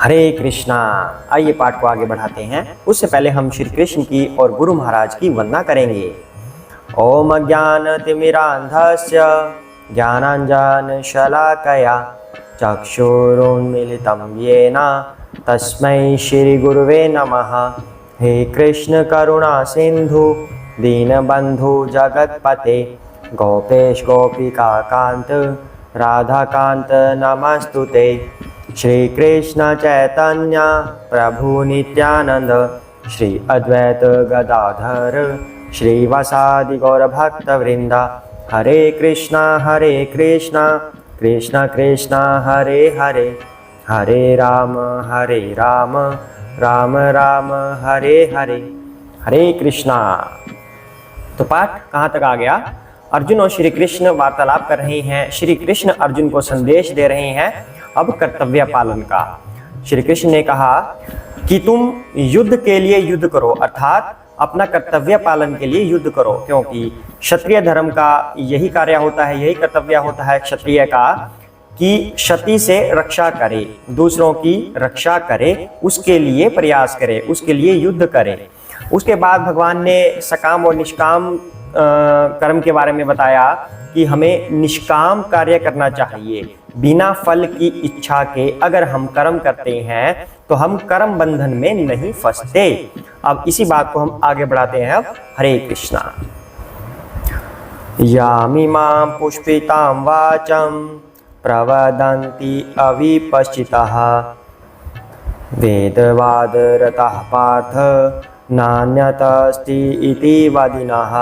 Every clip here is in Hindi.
हरे कृष्णा। आइए पाठ को आगे बढ़ाते हैं। उससे पहले हम श्री कृष्ण की और गुरु महाराज की वंदना करेंगे। ओम ज्ञानतिमिरान्धस्य ज्ञानाञ्जनशलाकया चक्षुरुन्मीलितं येन तस्मै श्रीगुरुवे नमः। हे कृष्ण करुणा सिंधु दीनबंधु जगत्पते गोपेश गोपिका कांत राधाकांत नमस्तुते। श्री कृष्ण चैतन्य प्रभु नित्यानंद श्री अद्वैत गदाधर श्रीवासादि गौर भक्त वृंदा। हरे कृष्णा कृष्ण कृष्ण हरे हरे, हरे राम राम राम हरे हरे। हरे कृष्णा। तो पाठ कहाँ तक आ गया? अर्जुन और श्री कृष्ण वार्तालाप कर रहे हैं। श्री कृष्ण अर्जुन को संदेश दे रहे हैं अब कर्तव्य पालन का। श्री कृष्ण ने कहा कि तुम युद्ध के लिए युद्ध करो, अर्थात अपना कर्तव्य पालन के लिए युद्ध करो, क्योंकि क्षत्रिय धर्म का यही कार्य होता है, यही कर्तव्य होता है क्षत्रिय का कि क्षति से रक्षा करे, दूसरों की रक्षा करे, उसके लिए प्रयास करे, उसके लिए युद्ध करे। उसके बाद भगवान ने सकाम और निष्काम कर्म के बारे में बताया कि हमें निष्काम कार्य करना चाहिए, बिना फल की इच्छा के अगर हम कर्म करते हैं तो हम कर्म बंधन में नहीं फंसते। अब इसी बात को हम आगे बढ़ाते हैं। अब हरे कृष्णा। यामिमां पुष्पितां वाचं प्रवदन्ति अविपश्चिताः वेदवादरताः पार्थ नान्यतस्ति इति वादिनः।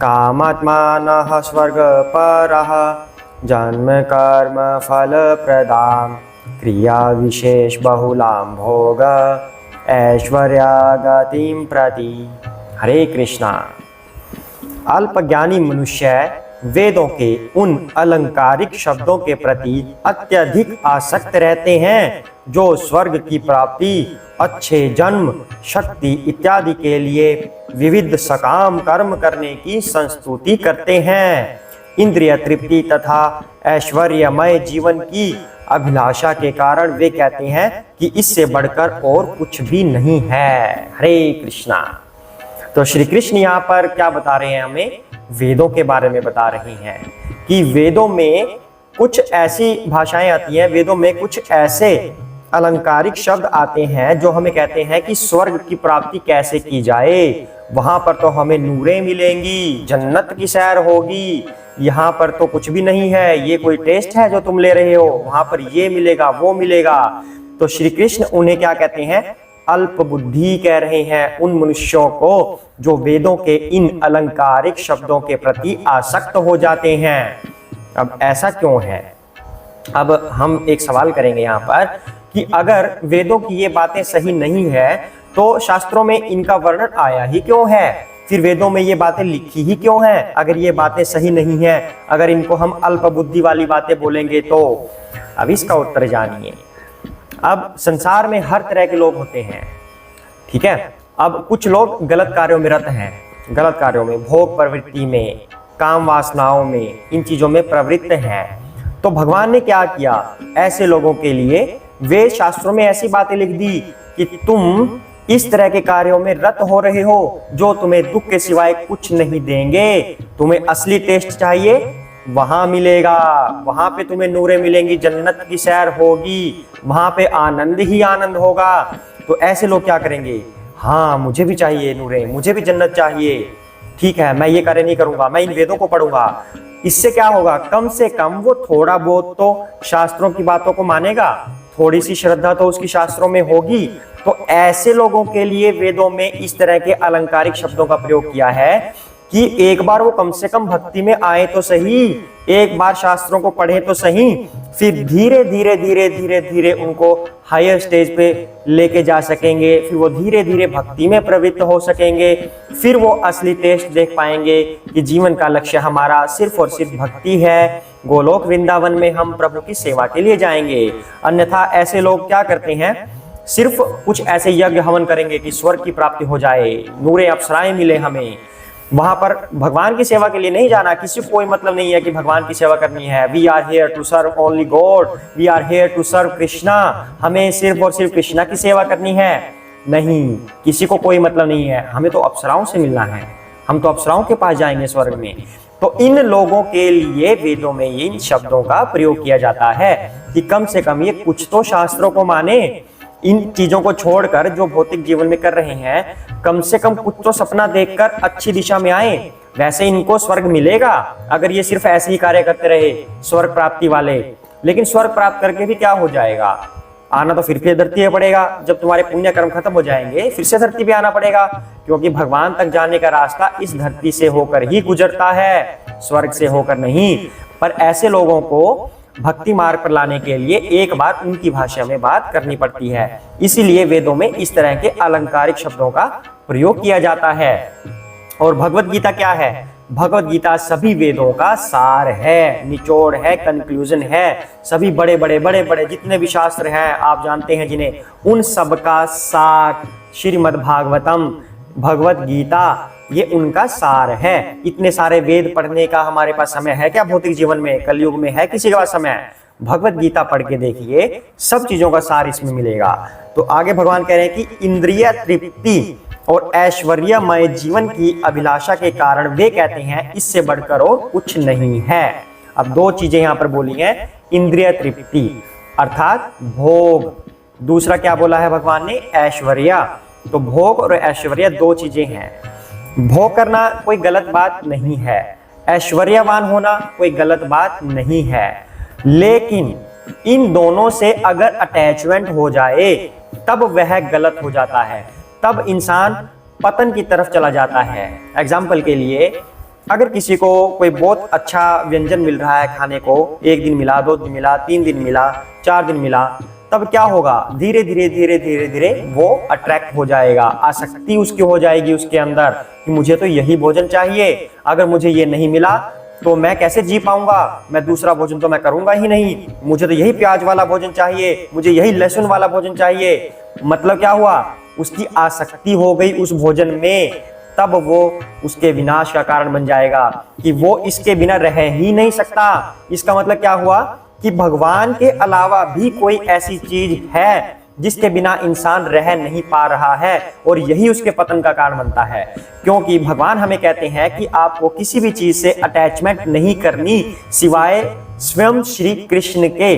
कामात्मानः स्वर्गपरः जन्म कर्म फल प्रदां क्रिया विशेष बहुलां भोग ऐश्वर्या गतिं प्रति। हरे कृष्णा। अल्पज्ञानी मनुष्य वेदों के उन अलंकारिक शब्दों के प्रति अत्यधिक आसक्त रहते हैं जो स्वर्ग की प्राप्ति, अच्छे जन्म, शक्ति इत्यादि के लिए विविध सकाम कर्म करने की संस्तुति करते हैं। इंद्रिय तृप्ति तथा ऐश्वर्यमय जीवन की अभिलाषा के कारण वे कहते हैं कि इससे बढ़कर और कुछ भी नहीं है। हरे कृष्णा। तो श्री कृष्ण यहाँ पर क्या बता रहे हैं? हमें वेदों के बारे में बता रहे हैं कि वेदों में कुछ ऐसी भाषाएं आती हैं, वेदों में कुछ ऐसे अलंकारिक शब्द आते हैं जो हमें कहते हैं कि स्वर्ग की प्राप्ति कैसे की जाए। वहां पर तो हमें नूरें मिलेंगी, जन्नत की सैर होगी, यहाँ पर तो कुछ भी नहीं है, ये कोई टेस्ट है जो तुम ले रहे हो, वहां पर ये मिलेगा वो मिलेगा। तो श्री कृष्ण उन्हें क्या कहते हैं? अल्प बुद्धि कह रहे हैं उन मनुष्यों को जो वेदों के इन अलंकारिक शब्दों के प्रति आसक्त हो जाते हैं। अब ऐसा क्यों है? अब हम एक सवाल करेंगे यहाँ पर कि अगर वेदों की ये बातें सही नहीं है तो शास्त्रों में इनका वर्णन आया ही क्यों है? फिर वेदों में ये बातें लिखी ही क्यों हैं? अगर ये बातें सही नहीं है, अगर इनको हम अल्प बुद्धि वाली बातें बोलेंगे तो। अब इसका उत्तर जानिए। अब संसार में हर तरह के लोग होते हैं, ठीक है। अब कुछ लोग गलत कार्यों में रत हैं, गलत कार्यों में, भोग प्रवृत्ति में, काम वासनाओं में, इन चीजों में प्रवृत्त हैं। तो भगवान ने क्या किया? ऐसे लोगों के लिए वेद शास्त्रों में ऐसी बातें लिख दी कि तुम इस तरह के कार्यों में रत हो रहे हो जो तुम्हें दुख के सिवाय कुछ नहीं देंगे। तुम्हें असली टेस्ट चाहिए, वहां मिलेगा, वहां पे तुम्हें नूरें मिलेंगी, जन्नत की सैर होगी, वहां पे आनंद ही आनंद होगा। तो ऐसे लोग क्या करेंगे? हाँ, मुझे भी चाहिए नूरें, मुझे भी जन्नत चाहिए, ठीक है, मैं ये कार्य नहीं करूंगा, मैं इन वेदों को पढ़ूंगा। इससे क्या होगा? कम से कम वो थोड़ा बहुत तो शास्त्रों की बातों को मानेगा, थोड़ी सी श्रद्धा तो उसकी शास्त्रों में होगी। तो ऐसे लोगों के लिए वेदों में इस तरह के अलंकारिक शब्दों का प्रयोग किया है कि एक बार वो कम से कम भक्ति में आए तो सही, एक बार शास्त्रों को पढ़े तो सही, फिर धीरे धीरे धीरे धीरे धीरे उनको हायर स्टेज पे लेके जा सकेंगे, फिर वो धीरे धीरे भक्ति में प्रवृत्त हो सकेंगे, फिर वो असली टेस्ट देख पाएंगे कि जीवन का लक्ष्य हमारा सिर्फ और सिर्फ भक्ति है, गोलोक वृंदावन में हम प्रभु की सेवा के लिए जाएंगे। अन्यथा ऐसे लोग क्या करते हैं? सिर्फ कुछ ऐसे यज्ञ हवन करेंगे कि स्वर्ग की प्राप्ति हो जाए, नूरे अप्सराएं मिले हमें, वहां पर भगवान की सेवा के लिए नहीं जाना, किसी को कोई मतलब नहीं है कि भगवान की सेवा करनी है। We are here to serve only God, we are here to serve Krishna, हमें सिर्फ और सिर्फ कृष्णा की सेवा करनी है। नहीं, किसी को कोई मतलब नहीं है, हमें तो अप्सराओं से मिलना है, हम तो अप्सराओं के पास जाएंगे स्वर्ग में। तो इन लोगों के लिए वेदों में इन शब्दों का प्रयोग किया जाता है कि कम से कम ये कुछ तो शास्त्रों को माने, इन चीजों को छोड़कर जो भौतिक जीवन में कर रहे हैं, कम से कम कुछ तो सपना देखकर अच्छी दिशा में आए। वैसे इनको स्वर्ग मिलेगा अगर ये सिर्फ ऐसे ही कार्य करते रहे स्वर्ग प्राप्ति वाले। लेकिन स्वर्ग प्राप्त करके भी क्या हो जाएगा, आना तो फिर धरती पे पड़ेगा। जब तुम्हारे पुण्य कर्म खत्म हो जाएंगे फिर से धरती पे आना पड़ेगा, क्योंकि भगवान तक जाने का रास्ता इस धरती से होकर ही गुजरता है, स्वर्ग से होकर नहीं। पर ऐसे लोगों को भक्ति मार्ग पर लाने के लिए एक बार उनकी भाषा में बात करनी पड़ती है, इसीलिए वेदों में इस तरह के अलंकारिक शब्दों का प्रयोग किया जाता है। और भगवत गीता क्या है? भगवत गीता सभी वेदों का सार है, निचोड़ है, कंक्लूजन है। सभी बड़े बड़े जितने भी शास्त्र हैं आप जानते हैं जिन्हें, उन सब का सार श्रीमद् भागवतम, भगवत गीता, ये उनका सार है। इतने सारे वेद पढ़ने का हमारे पास समय है क्या भौतिक जीवन में? कलयुग में है किसी के पास समय? भगवत गीता पढ़ के देखिए, सब चीजों का सार इसमें मिलेगा। तो आगे भगवान कह रहे हैं कि इंद्रिय तृप्ति और ऐश्वर्यमय जीवन की अभिलाषा के कारण वे कहते हैं इससे बढ़कर और कुछ नहीं है। अब दो चीजें यहां पर बोली हैं, इंद्रिय तृप्ति अर्थात भोग, दूसरा क्या बोला है भगवान ने? ऐश्वर्य। तो भोग और ऐश्वर्य दो चीजें हैं। भोग करना कोई गलत बात नहीं है, ऐश्वर्यवान होना कोई गलत बात नहीं है, लेकिन इन दोनों से अगर अटैचमेंट हो जाए तब वह गलत हो जाता है, तब इंसान पतन की तरफ चला जाता है। एग्जाम्पल के लिए, अगर किसी को कोई बहुत अच्छा व्यंजन मिल रहा है खाने को, एक दिन मिला, 2 दिन मिला, 3 दिन मिला, 4 दिन मिला, तब क्या होगा? धीरे धीरे वो अट्रैक्ट हो जाएगा, आसक्ति उसकी हो जाएगी उसके अंदर कि मुझे तो यही भोजन चाहिए, अगर मुझे ये नहीं मिला तो मैं कैसे जी पाऊंगा, मैं दूसरा भोजन तो मैं करूंगा ही नहीं, मुझे तो यही प्याज वाला भोजन चाहिए, मुझे यही लहसुन वाला भोजन चाहिए। मतलब क्या हुआ? उसकी आसक्ति हो गई उस भोजन में, तब वो उसके विनाश का कारण बन जाएगा कि वो इसके बिना रह ही नहीं सकता। इसका मतलब क्या हुआ कि भगवान के अलावा भी कोई ऐसी चीज है जिसके बिना इंसान रह नहीं पा रहा है, और यही उसके पतन का कारण बनता है। क्योंकि भगवान हमें कहते हैं कि आपको किसी भी चीज से अटैचमेंट नहीं करनी सिवाय स्वयं श्री कृष्ण के।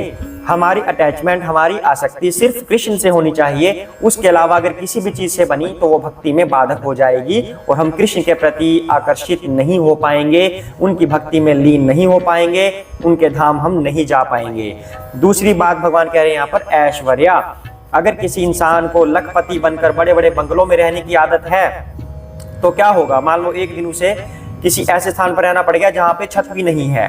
हमारी अटैचमेंट, हमारी आसक्ति सिर्फ कृष्ण से होनी चाहिए, उसके अलावा अगर किसी भी चीज से बनी तो वो भक्ति में बाधक हो जाएगी और हम कृष्ण के प्रति आकर्षित नहीं हो पाएंगे, उनकी भक्ति में लीन नहीं हो पाएंगे, उनके धाम हम नहीं जा पाएंगे। दूसरी बात भगवान कह रहे हैं यहाँ पर, ऐश्वर्य। अगर किसी इंसान को लखपति बनकर बड़े बड़े बंगलों में रहने की आदत है तो क्या होगा? मान लो एक दिन उसे किसी ऐसे स्थान पर रहना पड़ेगा जहाँ पे छत भी नहीं है,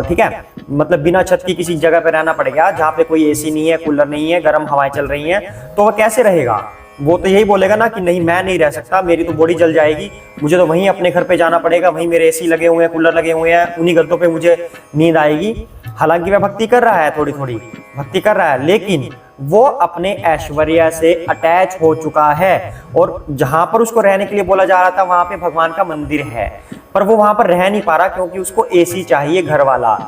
ठीक है, मतलब बिना छत की किसी जगह पे रहना पड़ेगा जहाँ पे कोई एसी नहीं है, कूलर नहीं है, गर्म हवाएं चल रही हैं, तो वह कैसे रहेगा? वो तो यही बोलेगा ना कि नहीं, मैं नहीं रह सकता, मेरी तो बॉडी जल जाएगी, मुझे तो वहीं अपने घर पे जाना पड़ेगा, वहीं मेरे एसी लगे हुए हैं, कूलर लगे हुए हैं, उन्हीं गद्दों पे मुझे नींद आएगी। हालांकि वह भक्ति कर रहा है, थोड़ी थोड़ी भक्ति कर रहा है, लेकिन वो अपने ऐश्वर्य से अटैच हो चुका है, और जहां पर उसको रहने के लिए बोला जा रहा था वहां पे भगवान का मंदिर है, पर वो वहां पर रह नहीं पा रहा क्योंकि उसको एसी चाहिए घर वाला।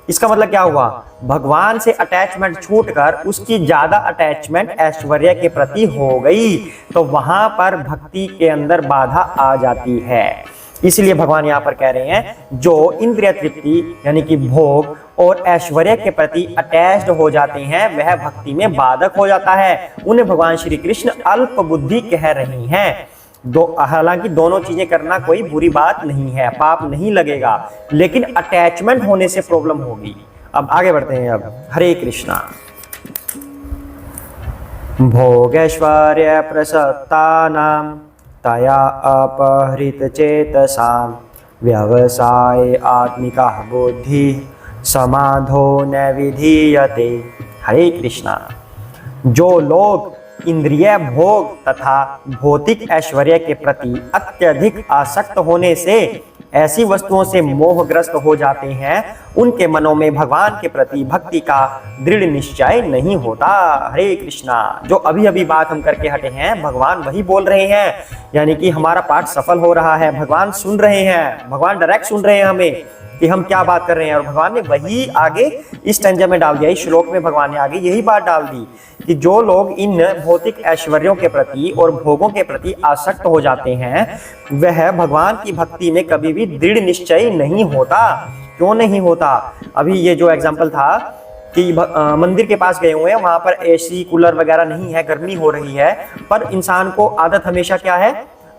इसका मतलब क्या हुआ? भगवान से अटैचमेंट छूटकर उसकी ज्यादा अटैचमेंट ऐश्वर्य के प्रति हो गई, तो वहां पर भक्ति के अंदर बाधा आ जाती है। इसलिए भगवान यहाँ पर कह रहे हैं जो इंद्रिय तृप्ति यानी कि भोग और ऐश्वर्य के प्रति अटैच्ड हो जाते हैं वह भक्ति में बाधक हो जाता है। उन्हें भगवान श्री कृष्ण अल्प बुद्धि कह रही हैं। हालांकि दोनों चीजें करना कोई बुरी बात नहीं है, पाप नहीं लगेगा, लेकिन अटैचमेंट होने से प्रॉब्लम होगी। अब आगे बढ़ते हैं। अब हरे कृष्णा। भोगैश्वर्य प्रसक्तानां तया अपहृत चेतसां व्यवसाय आत्मिका बुद्धि समाधो न विधीयते। हरे कृष्णा। जो लोग इंद्रिय भोग तथा भौतिक ऐश्वर्य के प्रति अत्यधिक आसक्त होने से ऐसी वस्तुओं से मोहग्रस्त हो जाते हैं उनके मनों में भगवान के प्रति भक्ति का दृढ़ निश्चय नहीं होता। हरे कृष्णा। जो अभी अभी बात हम करके हटे हैं, भगवान वही बोल रहे हैं, यानी कि हमारा पाठ सफल हो रहा है, भगवान सुन रहे हैं, भगवान डायरेक्ट सुन रहे हैं हमें कि हम क्या बात कर रहे हैं। और भगवान ने वही आगे इस स्टैंजा में डाल दिया, इस श्लोक में भगवान ने आगे यही बात डाल दी कि जो लोग इन भौतिक ऐश्वर्यों के प्रति और भोगों के प्रति आसक्त हो जाते हैं, वह भगवान की भक्ति में कभी भी दृढ़ निश्चय नहीं होता। क्यों नहीं होता? अभी ये जो एग्जाम्पल था कि मंदिर के पास गए हुए हैं, वहां पर एसी कूलर वगैरह नहीं है, गर्मी हो रही है, पर इंसान को आदत हमेशा क्या है,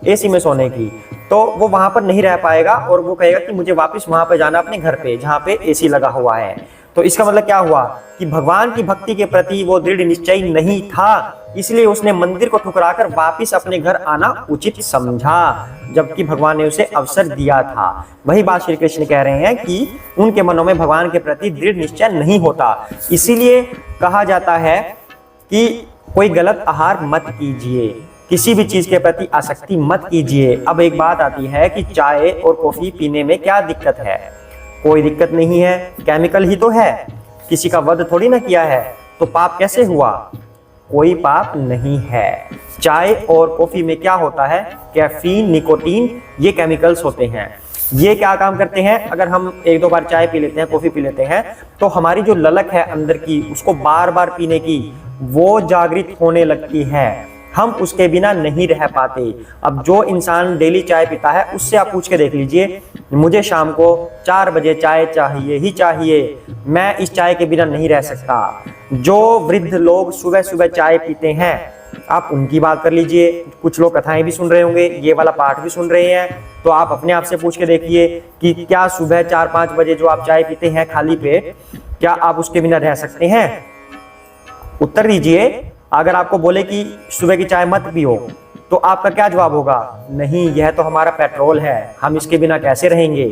एसी में सोने की, तो वो वहां पर नहीं रह पाएगा और वो कहेगा कि मुझे वापस वहां पे जाना, अपने घर पे जहाँ पे एसी लगा हुआ है। तो इसका मतलब क्या हुआ कि भगवान की भक्ति के प्रति वो दृढ़ निश्चय नहीं था, इसलिए उसने मंदिर को ठुकराकर वापस अपने घर आना उचित समझा, जबकि भगवान ने उसे अवसर दिया था। वही बात श्री कृष्ण कह रहे हैं कि उनके मनों में भगवान के प्रति दृढ़ निश्चय नहीं होता। इसीलिए कहा जाता है कि कोई गलत आहार मत कीजिए, किसी भी चीज के प्रति आसक्ति मत कीजिए। अब एक बात आती है कि चाय और कॉफी पीने में क्या दिक्कत है? कोई दिक्कत नहीं है, केमिकल ही तो है, किसी का वध थोड़ी ना किया है, तो पाप कैसे हुआ? कोई पाप नहीं है। चाय और कॉफी में क्या होता है? कैफीन, निकोटीन, ये केमिकल्स होते हैं। ये क्या काम करते हैं? अगर हम एक दो बार चाय पी लेते हैं, कॉफी पी लेते हैं, तो हमारी जो ललक है अंदर की, उसको बार बार पीने की, वो जागृत होने लगती है, हम उसके बिना नहीं रह पाते। अब जो इंसान डेली चाय पीता है, उससे आप पूछ के देख लीजिए, मुझे शाम को 4 बजे चाय चाहिए ही चाहिए, मैं इस चाय के बिना नहीं रह सकता। जो वृद्ध लोग सुबह सुबह चाय पीते हैं, आप उनकी बात कर लीजिए। कुछ लोग कथाएं भी सुन रहे होंगे, ये वाला पाठ भी सुन रहे हैं, तो आप अपने आप से पूछ के देखिए कि क्या सुबह 4-5 बजे जो आप चाय पीते हैं खाली पेट, क्या आप उसके बिना रह सकते हैं? उत्तर दीजिए। अगर आपको बोले कि सुबह की चाय मत पियो, तो आपका क्या जवाब होगा? नहीं, यह तो हमारा पेट्रोल है, हम इसके बिना कैसे रहेंगे।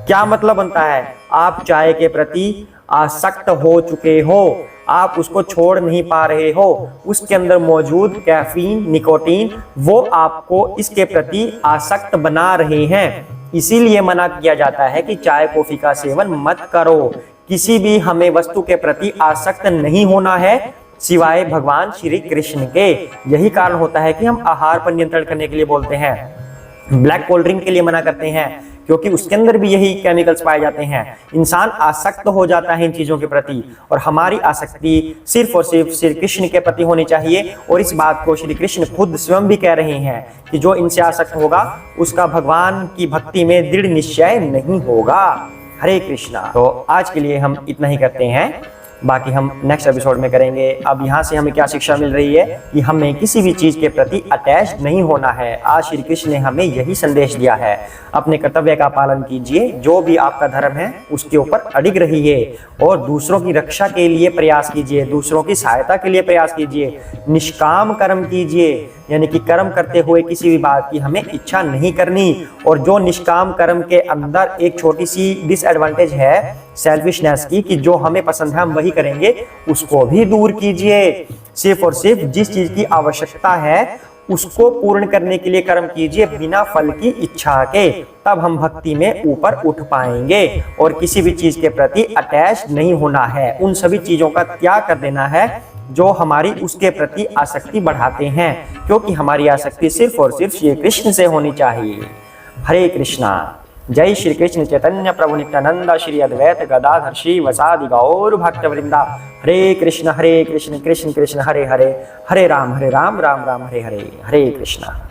क्या मतलब बनता है? आप चाय के प्रति आसक्त हो चुके हो, आप उसको छोड़ नहीं पा रहे हो, उसके अंदर मौजूद कैफीन, निकोटीन, वो आपको इसके प्रति आसक्त बना रहे हैं। इसीलिए मना किया जाता है कि चाय कॉफी का सेवन मत करो। किसी भी हमें वस्तु के प्रति आसक्त नहीं होना है सिवाय भगवान श्री कृष्ण के। यही कारण होता है कि हम आहार पर नियंत्रण करने के लिए बोलते हैं, ब्लैक कोल्ड ड्रिंक के लिए मना करते हैं, क्योंकि उसके अंदर भी यही केमिकल्स पाए जाते हैं। इंसान आसक्त हो जाता है इन चीजों के प्रति, और हमारी आसक्ति सिर्फ और सिर्फ श्री कृष्ण के प्रति होनी चाहिए। और इस बात को श्री कृष्ण खुद स्वयं भी कह रहे हैं कि जो इनसे आसक्त होगा, उसका भगवान की भक्ति में दृढ़ निश्चय नहीं होगा। हरे कृष्णा। तो आज के लिए हम इतना ही करते हैं, बाकी हम नेक्स्ट एपिसोड में करेंगे। अब यहाँ से हमें क्या शिक्षा मिल रही है कि हमें किसी भी चीज के प्रति अटैच नहीं होना है। आज श्री कृष्ण ने हमें यही संदेश दिया है। अपने कर्तव्य का पालन कीजिए, जो भी आपका धर्म है उसके ऊपर अडिग रहिए, और दूसरों की रक्षा के लिए प्रयास कीजिए, दूसरों की सहायता के लिए प्रयास कीजिए, निष्काम कर्म कीजिए, यानी कि कर्म करते हुए किसी भी बात की हमें इच्छा नहीं करनी। और जो निष्काम कर्म के अंदर एक छोटी सी डिसएडवांटेज है सेल्फिशनेस की, कि जो हमें पसंद है हम वही करेंगे, उसको भी दूर कीजिए। सिर्फ और सिर्फ जिस चीज की आवश्यकता है उसको पूर्ण करने के लिए कर्म कीजिए, बिना फल की इच्छा के। तब हम भक्ति में ऊपर उठ पाएंगे। और किसी भी चीज के प्रति अटैच नहीं होना है, उन सभी चीजों का त्याग कर देना है जो हमारी उसके प्रति आसक्ति बढ़ाते हैं, क्योंकि हमारी आसक्ति सिर्फ और सिर्फ श्री कृष्ण से होनी चाहिए। हरे कृष्णा। जय श्री कृष्ण चैतन्य प्रभु नित्यानंद श्री अद्वैत गदाधर श्री वसादि गौर भक्त वृंदा। हरे कृष्ण कृष्ण कृष्ण हरे हरे, हरे राम राम राम हरे हरे, हरे कृष्णा।